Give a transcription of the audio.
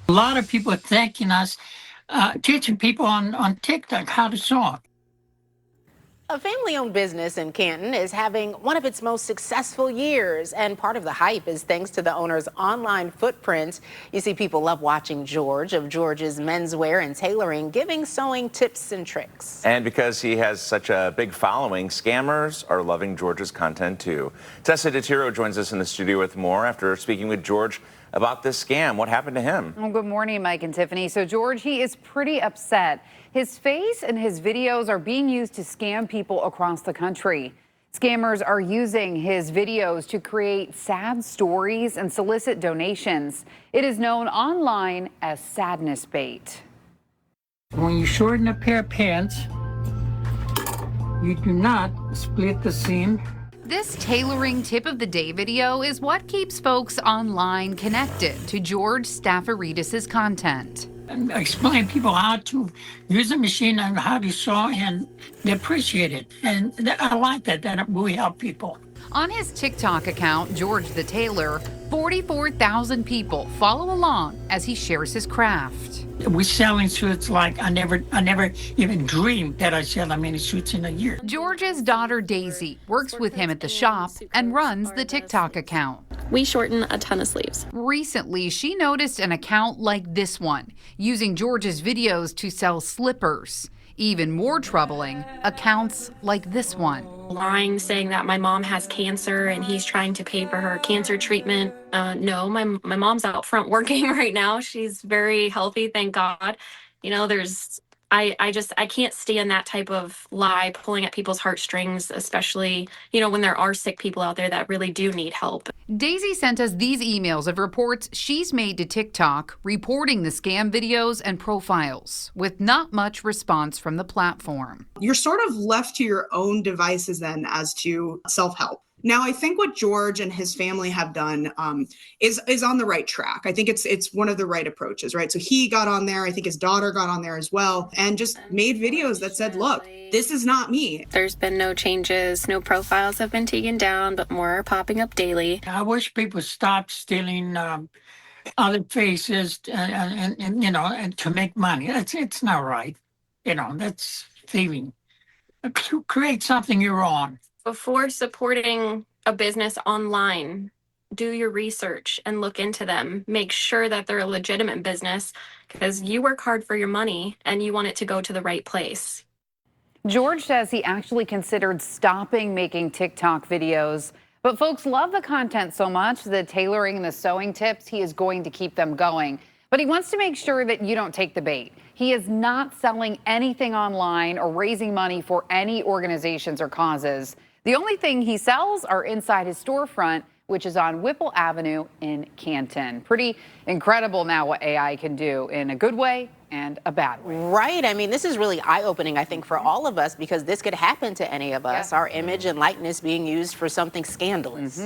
A lot of people are thanking us, teaching people on TikTok how to sew. A family-owned business in Canton is having one of its most successful years, and part of the hype is thanks to the owner's online footprint. You see, people love watching George of George's Menswear and Tailoring, giving sewing tips and tricks. And because he has such a big following, scammers are loving George's content too. Tessa DeTiro joins us in the studio with more after speaking with George about this scam. What happened to him? Well, good morning, Mike and Tiffany. So George, he is pretty upset. His face and his videos are being used to scam people across the country. Scammers are using his videos to create sad stories and solicit donations. It is known online as sadness bait. When you shorten a pair of pants, you do not split the seam. This tailoring tip of the day video is what keeps folks online connected to George Staffaridis' content. And explain people how to use a machine and how to sew, and they appreciate it. And I like that really help people. On his TikTok account, George the Tailor, 44,000 people follow along as he shares his craft. We're selling suits like I never even dreamed that I sell that many suits in a year. George's daughter Daisy works with him at the shop and runs the TikTok account. We shorten a ton of sleeves. Recently, she noticed an account like this one, using George's videos to sell slippers. Even more troubling, accounts like this one. Lying, saying that my mom has cancer and he's trying to pay for her cancer treatment. No, my mom's out front working right now. She's very healthy, thank God. You know, I can't stand that type of lie pulling at people's heartstrings, especially, you know, when there are sick people out there that really do need help. Daisy sent us these emails of reports she's made to TikTok reporting the scam videos and profiles, with not much response from the platform. You're sort of left to your own devices then as to self-help. Now, I think what George and his family have done is on the right track. I think it's one of the right approaches, right? So he got on there. I think his daughter got on there as well and just made videos that said, look, this is not me. There's been no changes. No profiles have been taken down, but more are popping up daily. I wish people stopped stealing other faces and you know, and to make money. It's not right. You know, that's thieving. Create something your own. Before supporting a business online, do your research and look into them. Make sure that they're a legitimate business because you work hard for your money and you want it to go to the right place. George says he actually considered stopping making TikTok videos, but folks love the content so much, the tailoring and the sewing tips, he is going to keep them going. But he wants to make sure that you don't take the bait. He is not selling anything online or raising money for any organizations or causes. The only thing he sells are inside his storefront, which is on Whipple Avenue in Canton. Pretty incredible now what AI can do in a good way and a bad way. Right. I mean, this is really eye-opening, I think, for all of us, because this could happen to any of us, our image and likeness being used for something scandalous.